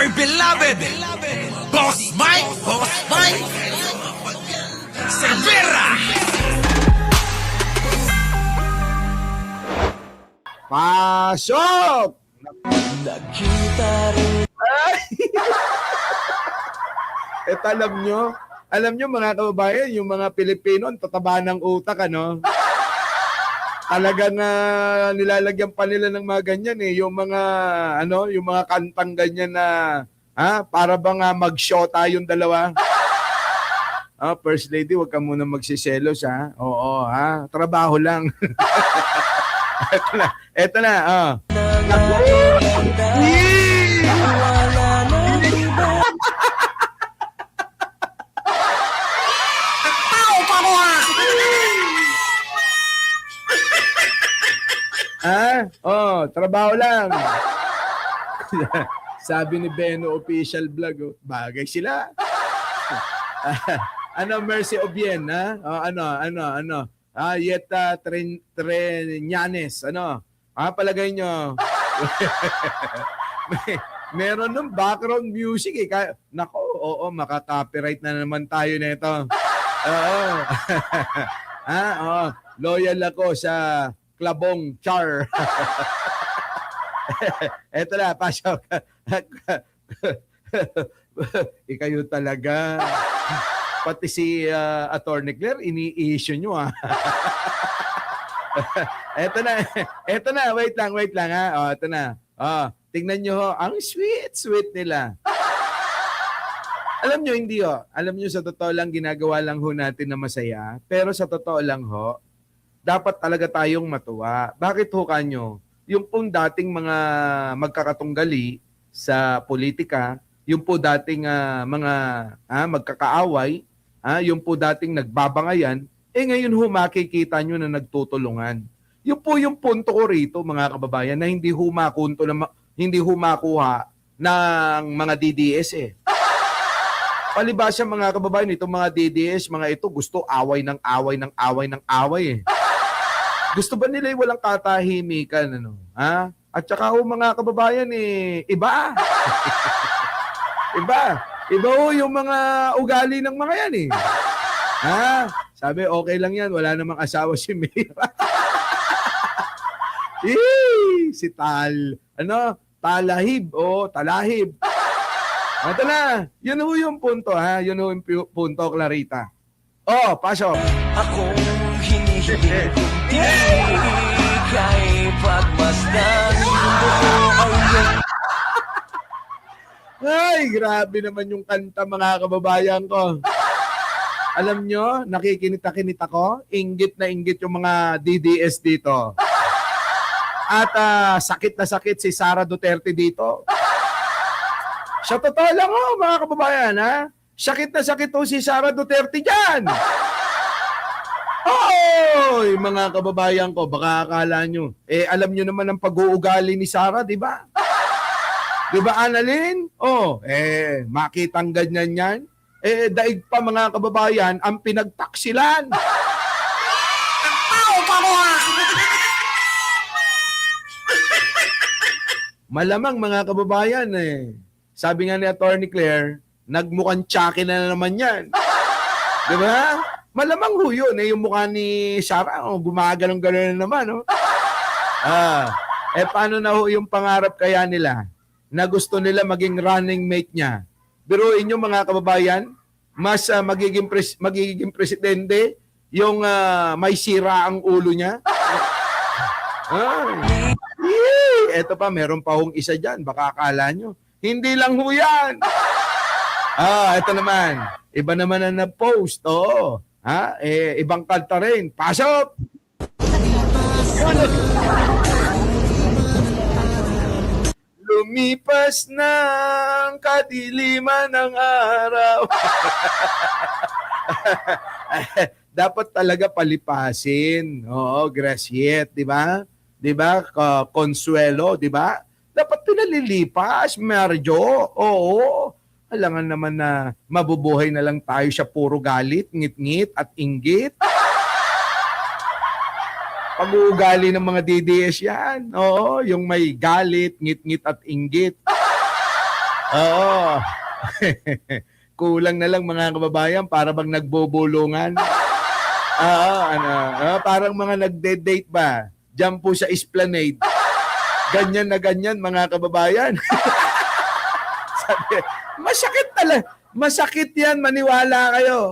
dear beloved, Boss Mike, Cervera. Pasok! Ay! Eto alam nyo mga kababayan, yung mga Pilipino, ang tataba ng utak, ano? Talagang nilalagyan pa nila ng mga ganyan eh, yung mga yung mga kantang ganyan na para bang mag-shota yung dalawa. First lady, wag ka muna magsiselos ha. Oo, trabaho lang. Eto na. Naku! Trabaho lang. Sabi ni Beno Official Vlog, bagay sila. Mercy Obien, ha? Yeta Treñanes, palagay nyo. Meron ng background music eh. Nako, maka-copyright na naman tayo nito. Loyal ako sa Klabong Char. Eto na, pasok. Ikayo talaga. Pati si Attorney Claire, ini-issue nyo Eto na, wait lang ha. Eto na. Tingnan nyo ho, ang sweet nila. Alam nyo, hindi ho. Alam nyo, sa totoo lang, ginagawa lang ho natin na masaya. Pero sa totoo lang ho, dapat talaga tayong matuwa. Bakit ho kanyo? Yung pong dating mga magkakatunggali sa politika, yung po dating mga magkakaaway, yung po dating nagbabangayan, ngayon ho makikita nyo na nagtutulungan. Yung po yung punto ko rito, mga kababayan, na hindi ho makuha ng mga DDS eh. Palibasa mga kababayan, itong mga DDS, mga ito gusto away ng away eh. Gusto ba nila walang katahimikan, At saka mga kababayan iba. Iba yung mga ugali ng mga yan eh. Sabi, okay lang yan, wala namang asawa si Mayor. Si Talahib, Talahib. Ito na, yun yung punto, Yun yung punto, Clarita. Pasok. Akong hinihiling kundi kay pagmasdan. Ay, grabe naman yung kanta, mga kababayan ko. Alam nyo, nakikinita-kinita ko, inggit na inggit yung mga DDS dito. At sakit na sakit si Sara Duterte dito. Sa totoo lang mga kababayan, sakit na sakit si Sara Duterte dyan. Oy, mga kababayan ko, baka akala nyo, alam nyo naman ang pag-uugali ni Sara, di ba? Di ba, Annalyn? Makitang ganyan yan. Daig pa mga kababayan, ang pinagtaksilan. Malamang mga kababayan sabi nga ni Attorney Claire, nagmukhang tsaki na naman yan. Di ba? Malamang ho yun. Yung mukha ni Sara, gumagalong-galong na naman. Paano na ho yung pangarap kaya nila na gusto nila maging running mate niya? Biruin nyo mga kababayan, mas magiging presidente yung may sira ang ulo niya. Eto pa, meron pa hong isa dyan. Baka akala nyo. Hindi lang ho yan. Ito naman. Iba naman ang na-post. Ibang kanta rin. Pasok! Lumipas na ang kadiliman ng araw. Dapat talaga palipasin. Graciet, di ba? Di ba? Consuelo, di ba? Dapat pinalilipas, Marjo. Alangan naman na mabubuhay na lang tayo sa puro galit, ngit-ngit at inggit. Pag-uugali ng mga DDS yan. Yung may galit, ngit-ngit at inggit. Oo. Kulang na lang mga kababayan para bang nagbobulungan. Oo, parang mga nagde-date ba? Diyan po sa Esplanade. Ganyan na ganyan mga kababayan. Sabi, masakit talaga. Masakit yan, maniwala kayo.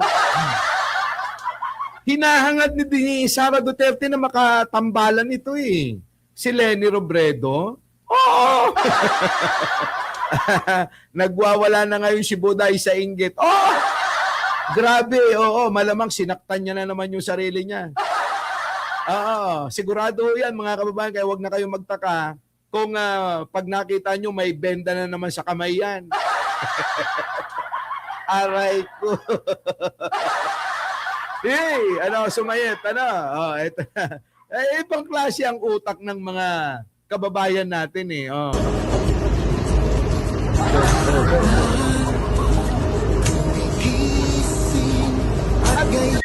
Hinahangad ni Sara Duterte na makatambalan ito eh. Si Leni Robredo. Oo. Nagwawala na ngayon si Buday sa inggit. Oh! Grabe, oo. Malamang sinaktan niya na naman yung sarili niya. Oo. Sigurado yan mga kababayan, kaya huwag na kayong magtaka kung pag nakita nyo may benda na naman sa kamay yan. Aray ko. Hey, sumayet, Oh, ito na. Ibang klase ang utak ng mga kababayan natin eh. Oh.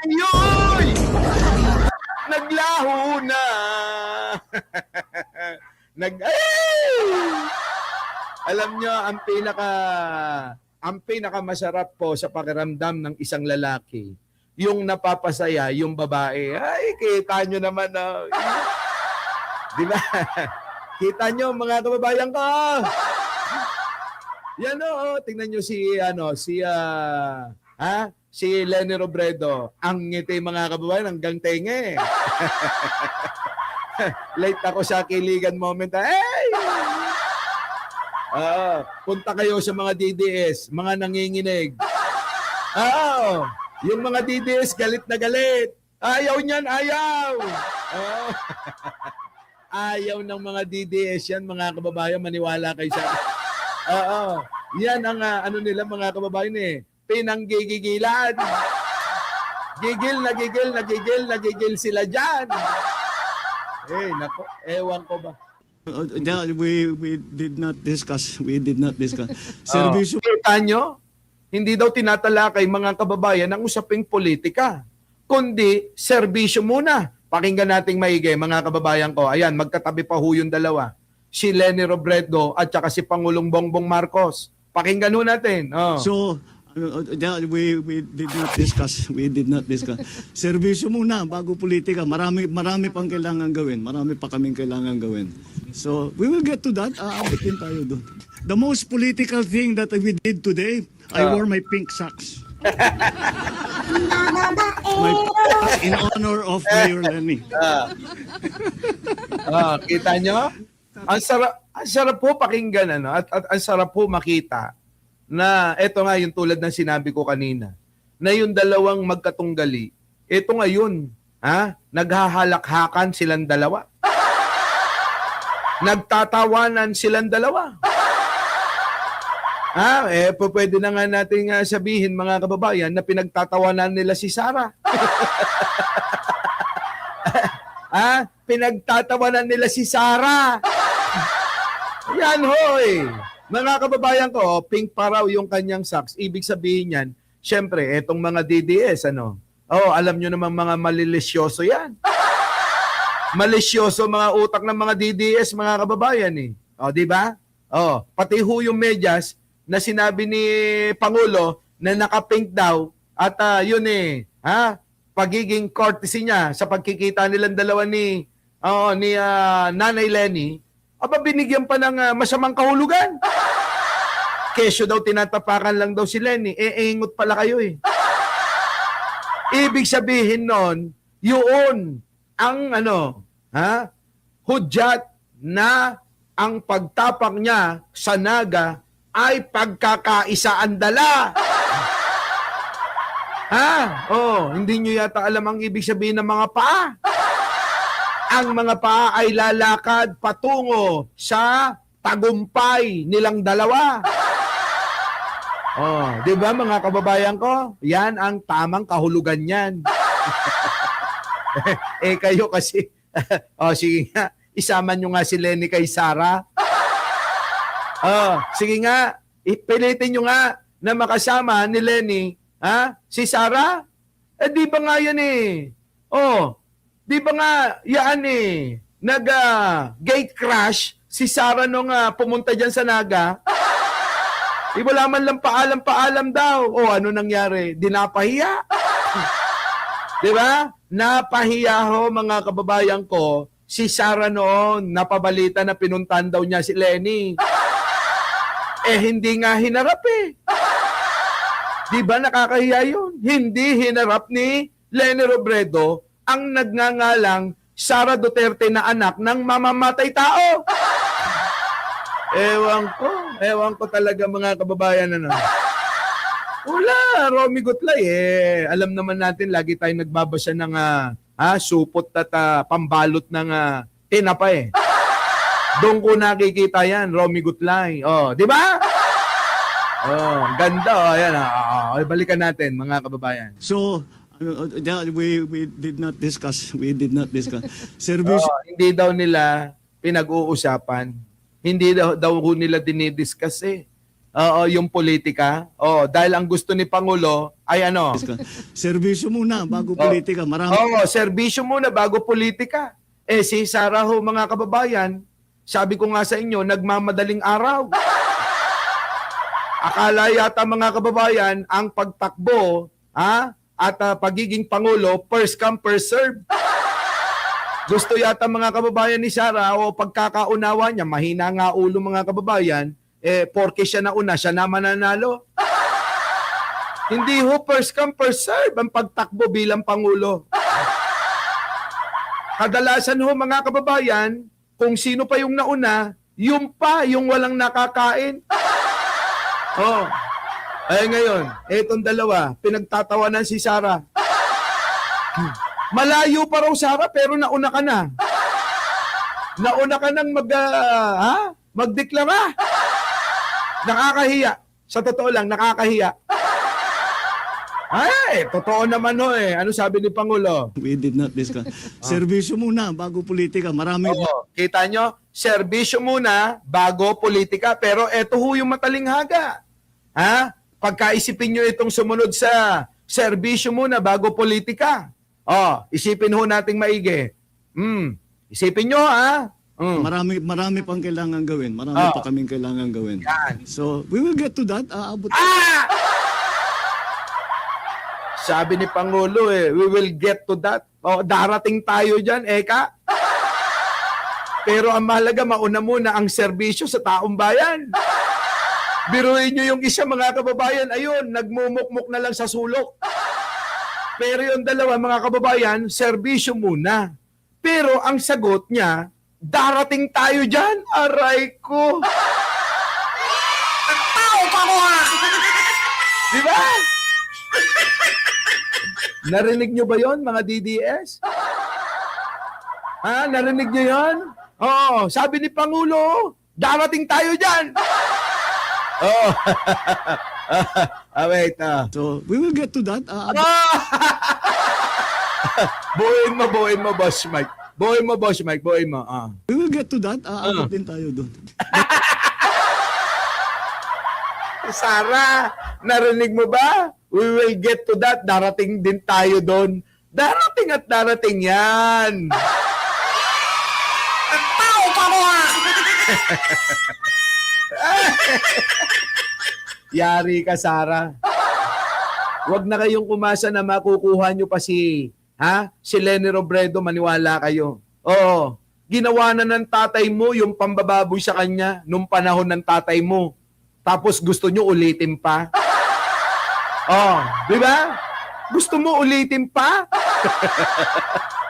Ayoy! Naglaho na. Alam nyo, ang pinakamasarap po sa pakiramdam ng isang lalaki, yung napapasaya, yung babae. Ay, kita nyo naman. Di ba? Kita nyo, mga kababayan ko. Yan tingnan nyo si Leni Robredo. Ang ngiti mga kababayan hanggang tenge. Late ako sa kiligan moment. Hey! Punta kayo sa mga DDS, mga nanginginig. Yung mga DDS galit na galit. Ayaw niyan, ayaw. Ayaw ng mga DDS yan, mga kababayan, maniwala kayo sa... Yan ang nila mga kababayan eh. Pinanggigigilan. Gigil sila dyan. Nako, ewan ko ba. We did not discuss. Servisyo. Kita nyo? Hindi daw tinatalakay mga kababayan ang usaping politika, kundi serbisyo muna. Pakinggan nating maigi mga kababayan ko. Ayan, magkatabi pa ho yung dalawa. Si Leni Robredo at saka si Pangulong Bongbong Marcos. Pakinggan ho natin. So, we did not discuss. Servisyo muna bago politika. Marami pang kailangan gawin. Marami pa kaming kailangan gawin. So, we will get to that. Aabitin tayo doon. The most political thing that we did today, I wore my pink socks. In honor of Mayor Lenny. Kita nyo? Ang sarap po pakinggan at ang sarap po makita na eto nga yung tulad ng sinabi ko kanina, na yung dalawang magkatunggali, eto ngayon, naghahalakhakan silang dalawa. Nagtatawanan silang dalawa. Pwede na nga natin sabihin mga kababayan na pinagtatawanan nila si Sara. Pinagtatawanan nila si Sara. Yan hoy. Mga kababayan ko, pink pa raw yung kanyang socks. Ibig sabihin yan, syempre, etong mga DDS, alam nyo naman mga malilisyoso yan. Malisyoso mga utak ng mga DDS, mga kababayan eh. Di ba? Pati ho yung medyas na sinabi ni Pangulo na naka-pink daw at yun pagiging courtesy niya sa pagkikita nilang dalawa ni Nanay Lenny, binigyan pa ng masamang kahulugan. Kesyo daw tinatapakan lang daw si Lenny, ingot pala kayo eh. Ibig sabihin nun, yun ang hudyat na ang pagtapak niya sa Naga ay pagkakaisaan dala. Hindi nyo yata alam ang ibig sabihin ng mga paa. Ang mga paa ay lalakad patungo sa tagumpay nilang dalawa. Di ba mga kababayan ko? Yan ang tamang kahulugan niyan. Kayo kasi, sige nga, isama nyo nga si Lenny kay Sara. Sige nga, ipilitin nyo nga na makasama ni Lenny, si Sara? Di ba nga yan eh? Di ba nga yan eh? Nag-gate crash si Sara nung pumunta dyan sa Naga? Wala man lang paalam-paalam daw. O ano nangyari? Di napahiya. Di ba? Napahiya ho mga kababayan ko. Si Sara noon, napabalita na pinuntan daw niya si Lenny. Hindi nga hinarap eh. Di ba nakakahiya yun? Hindi hinarap ni Lenny Robredo ang nagngangalang Sara Duterte na anak ng mamamatay tao. Ewan ko talaga mga kababayan ano. Wala, Romy Gutlay alam naman natin lagi tayong nagbabasa ng supot at pambalot ng tinapay. Doon ko nakikita yan, Romy Gutlay. Oh, di ba? Oh, ganda ayan. Balikan natin mga kababayan. So, we did not discuss. Service. Hindi daw nila pinag-uusapan. Hindi daw nila dinidiscuss eh. Yung politika. Dahil ang gusto ni Pangulo ay ano? Serbisyo muna bago politika. Marami. Serbisyo muna bago politika. Si Sara ho, mga kababayan, sabi ko nga sa inyo, nagmamadaling araw. Akala yata mga kababayan, ang pagtakbo at pagiging Pangulo, first come, first serve. Gusto yata mga kababayan ni Sara o pagkakaunawa niya, mahina nga ulo mga kababayan, porke siya nauna, siya na mananalo. Hindi ho first come, first serve ang pagtakbo bilang Pangulo. Kadalasan ho mga kababayan, kung sino pa yung nauna, yung walang nakakain. Ngayon, etong dalawa, pinagtatawanan si Sara. Malayo pa raw Sara, pero nauna ka na. Nauna ka nang magdeklara. Nakakahiya. Sa totoo lang, nakakahiya. Totoo naman ho Ano sabi ni Pangulo? We did not discuss. Serbisyo muna bago politika. Marami. Kita nyo? Serbisyo muna bago politika. Pero eto ho yung matalinghaga. Pagkaisipin nyo itong sumunod sa serbisyo muna bago politika. Isipin ho nating maigi. Isipin nyo Marami pang kailangan gawin. Marami pa kaming kailangan gawin. Yan. So, we will get to that. Sabi ni Pangulo we will get to that. Darating tayo dyan, Eka. Pero ang mahalaga, mauna muna ang serbisyo sa taong bayan. Biruin nyo yung isa mga kababayan, ayun, nagmumukmuk na lang sa sulok. Pero yung dalawa mga kababayan, serbisyo muna. Pero ang sagot niya, darating tayo dyan, aray ko. Tao pa mo Di ba? Narinig nyo ba yon mga DDS? Narinig nyo yon? Sabi ni Pangulo, darating tayo dyan. Wait. So, we will get to that. Buuin mo, Boss Mike. Buuin mo. We will get to that. Aabot din tayo doon. Sara, narinig mo ba? We will get to that. Darating din tayo doon. Darating at darating yan. Tao pa mo Yari ka, Sara. Huwag na kayong umasa na makukuha nyo pa si Lenny Robredo, maniwala kayo. Ginawa na ng tatay mo yung pambababoy sa kanya nung panahon ng tatay mo. Tapos gusto nyo ulitin pa. Di ba? Gusto mo ulitin pa?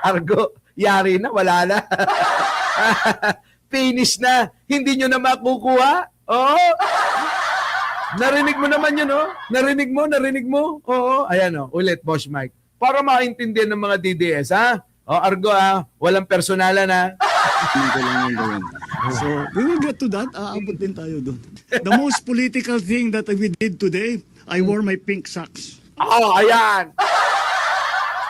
Argo, yari na, wala na. Finish na. Hindi nyo na makukuha. Narinig mo naman yun, Narinig mo? Ayan, ulit, Boss Mike. Para maintindihan ng mga DDS, Argo, walang personalan, Kailangan gawin. So, we will get to that. Aabot din tayo doon. The most political thing that we did today, I wore my pink socks. Ayan.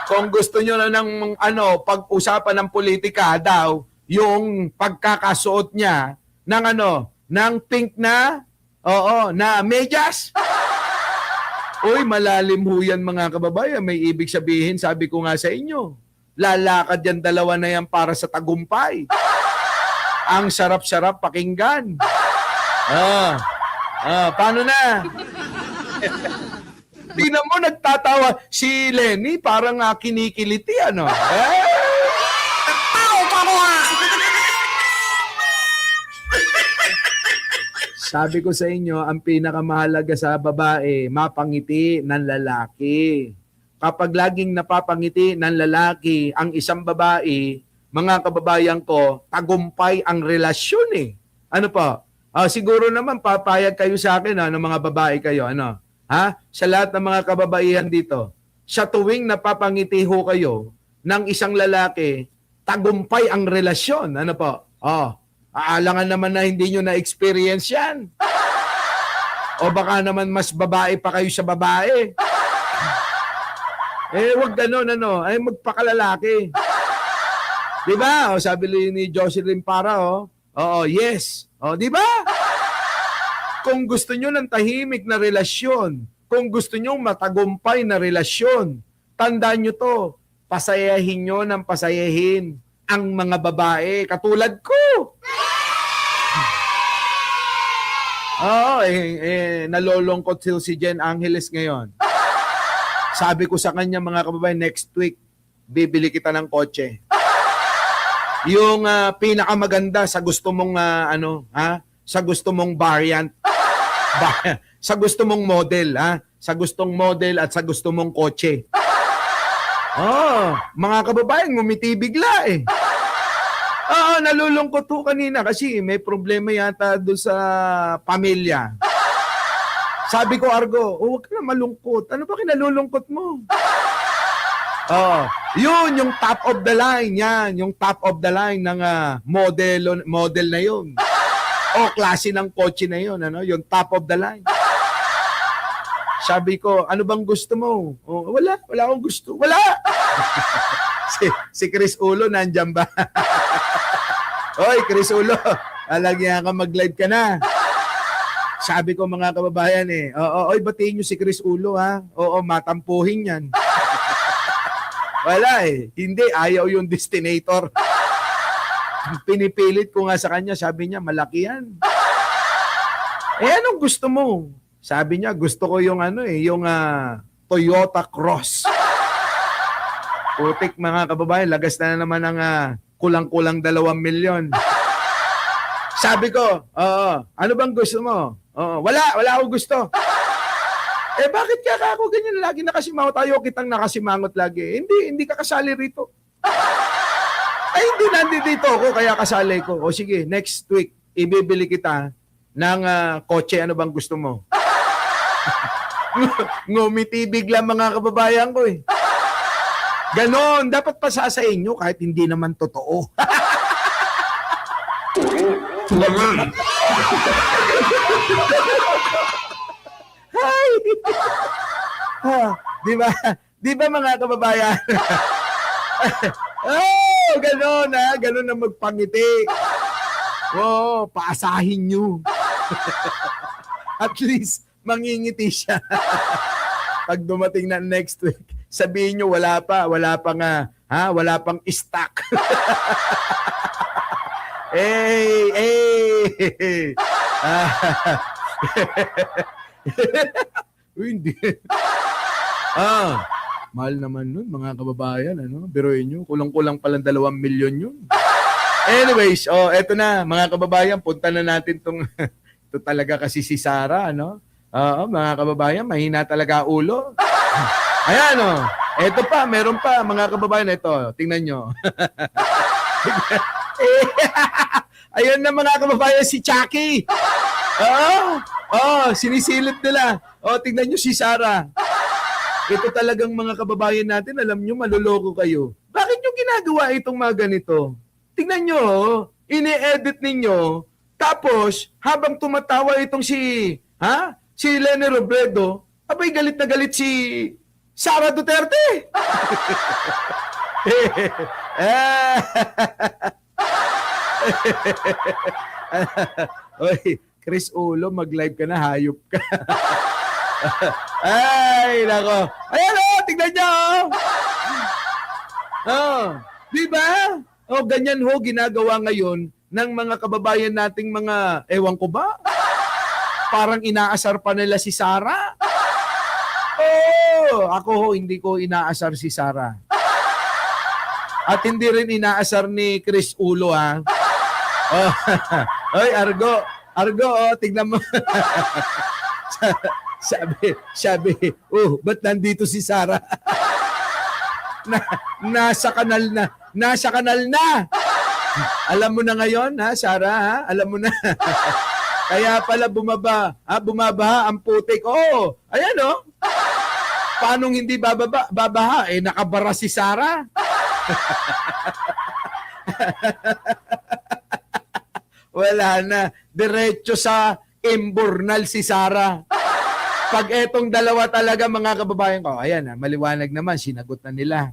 Kung gusto nyo na ng pag-usapan ng politika daw, yung pagkakasuot niya ng pink na medyas. Uy, malalim ho yan mga kababayan. May ibig sabihin, sabi ko nga sa inyo, lalakad yan dalawa na yan para sa tagumpay. Ang sarap-sarap pakinggan. Paano na? Tingnan mo, nagtatawa. Si Lenny, parang kinikiliti, ano? Sabi ko sa inyo, ang pinakamahalaga sa babae, mapangiti ng lalaki. Kapag laging napapangiti ng lalaki ang isang babae, mga kababayan ko, tagumpay ang relasyon eh. Ano po? Siguro naman papayag kayo sa akin ng mga babae kayo. Ano? Ha? Sa lahat ng mga kababaihan dito, sa tuwing napapangiti ho kayo ng isang lalaki, tagumpay ang relasyon. Ano po? Aalangan naman na hindi nyo na-experience yan. O baka naman mas babae pa kayo sa babae. Wag ganun, ano. Ay, magpakalalaki. Di ba? Sabi ni Jocelyn Para, Oo, yes. Di ba? Kung gusto nyo ng tahimik na relasyon, kung gusto nyo matagumpay na relasyon, tandaan nyo to, pasayahin nyo ng pasayahin ang mga babae katulad ko. Nalolongkot si Jen Angeles ngayon. Sabi ko sa kanya, mga kababayan, next week, bibili kita ng kotse. Yung pinakamaganda sa gusto mong, sa gusto mong variant. Sa gusto mong model, sa gustong model at sa gusto mong kotse. Mga kababayan, ngumiti bigla eh. Nalulungkot po kanina kasi may problema yata doon sa pamilya. Sabi ko, Argo, huwag ka na malungkot. Ano ba kinalulungkot mo? Yun, yung top of the line. Yan, yung top of the line ng model na yun. Klase ng kotse na yun. Ano? Yung top of the line. Sabi ko, ano bang gusto mo? Wala akong gusto. Wala! si Chris Ulo, nandyan ba? Oy, Chris Ulo, alagyan ka mag-live ka na. Sabi ko, mga kababayan oy, batiin nyo si Chris Ulo, ha? Oo, matampuhin yan. Wala hindi, ayaw yung destinator. Pinipilit ko nga sa kanya, sabi niya, malaki yan. Anong gusto mo? Sabi niya, gusto ko yung yung Toyota Cross. Putik, mga kababayan, lagas na naman ang kulang-kulang 2 milyon. Sabi ko, ano bang gusto mo? Wala akong gusto. Bakit kaya ako ganyan lagi nakasimangot? Ayaw kitang nakasimangot lagi. Hindi ka kasali rito. Hindi nandito ako, kaya kasali ko. Sige, next week, ibibili kita ng kotse. Ano bang gusto mo? Ngumiti bigla, mga kababayan ko eh. Ganon, dapat pasasayin nyo kahit hindi naman totoo. Hi! Di ba mga kababayan? Ganon ganon na magpangiti. Paasahin nyo. At least, mangingiti siya. Pag dumating na next week, sabihin nyo wala pang stock. Hindi. Mahal naman nun, mga kababayan, biruin nyo, kulang-kulang palang 2 milyon yun. Anyways, eto na, mga kababayan, punta na natin ito talaga kasi si Sarah, mga kababayan, mahina talaga ulo. Ayan, eto pa, meron pa, mga kababayan, ito, tingnan nyo. Ayun na, mga kababayan, si Chucky. Sinisilip nila. Tingnan nyo si Sarah. Ito talagang mga kababayan natin, alam nyo, maluloko kayo. Bakit nyo ginagawa itong mga ganito? Tingnan nyo, ini-edit ninyo, tapos, habang tumatawa itong si Leni Robredo, abay galit na galit si Sara Duterte. Oy, Chris Ulo, mag-live ka na, hayop ka. Ay, nako. Ayan tignan nyo. Di ba? Ganyan ginagawa ngayon ng mga kababayan nating mga, ewan ko ba? parang inaasar pa nila si Sara. Ako ho, hindi ko inaasar si Sara. At hindi rin inaasar ni Chris Ulo, ha? Oh. Oy, Argo, oh, tignan mo. sabi, ba't nandito si Sara? Nasa kanal na. Alam mo na ngayon, ha, Sara, ha? Alam mo na. Kaya pala bumabaha ang putik. Oh, ayan, oh. Paano hindi babaha? Nakabara si Sara. Wala na. Diretso sa imburnal si Sara. Pag etong dalawa talaga, mga kababayan ko, ayan, maliwanag naman, sinagot na nila.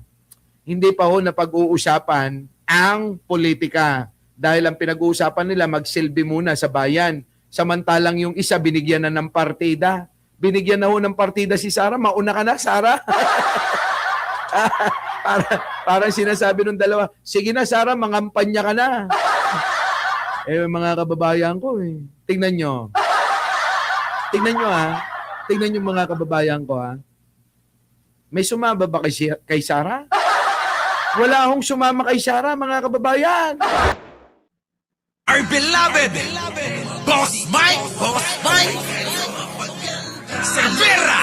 Hindi pa ho na pag-uusapan ang politika. Dahil ang pinag-uusapan nila, magsilbi muna sa bayan. Samantalang yung isa, binigyan na ng partida. Binigyan na ho ng partida si Sara. Mauna ka na, Sara. Parang sinasabi ng dalawa, sige na, Sara, mangampanya ka na. Mga kababayan ko, tingnan nyo. Tingnan nyo, ha. Tingnan nyo, mga kababayan ko, ha. May sumama ba kay Sara? Wala akong sumama kay Sara, mga kababayan. Our beloved Boss Mike Cervera.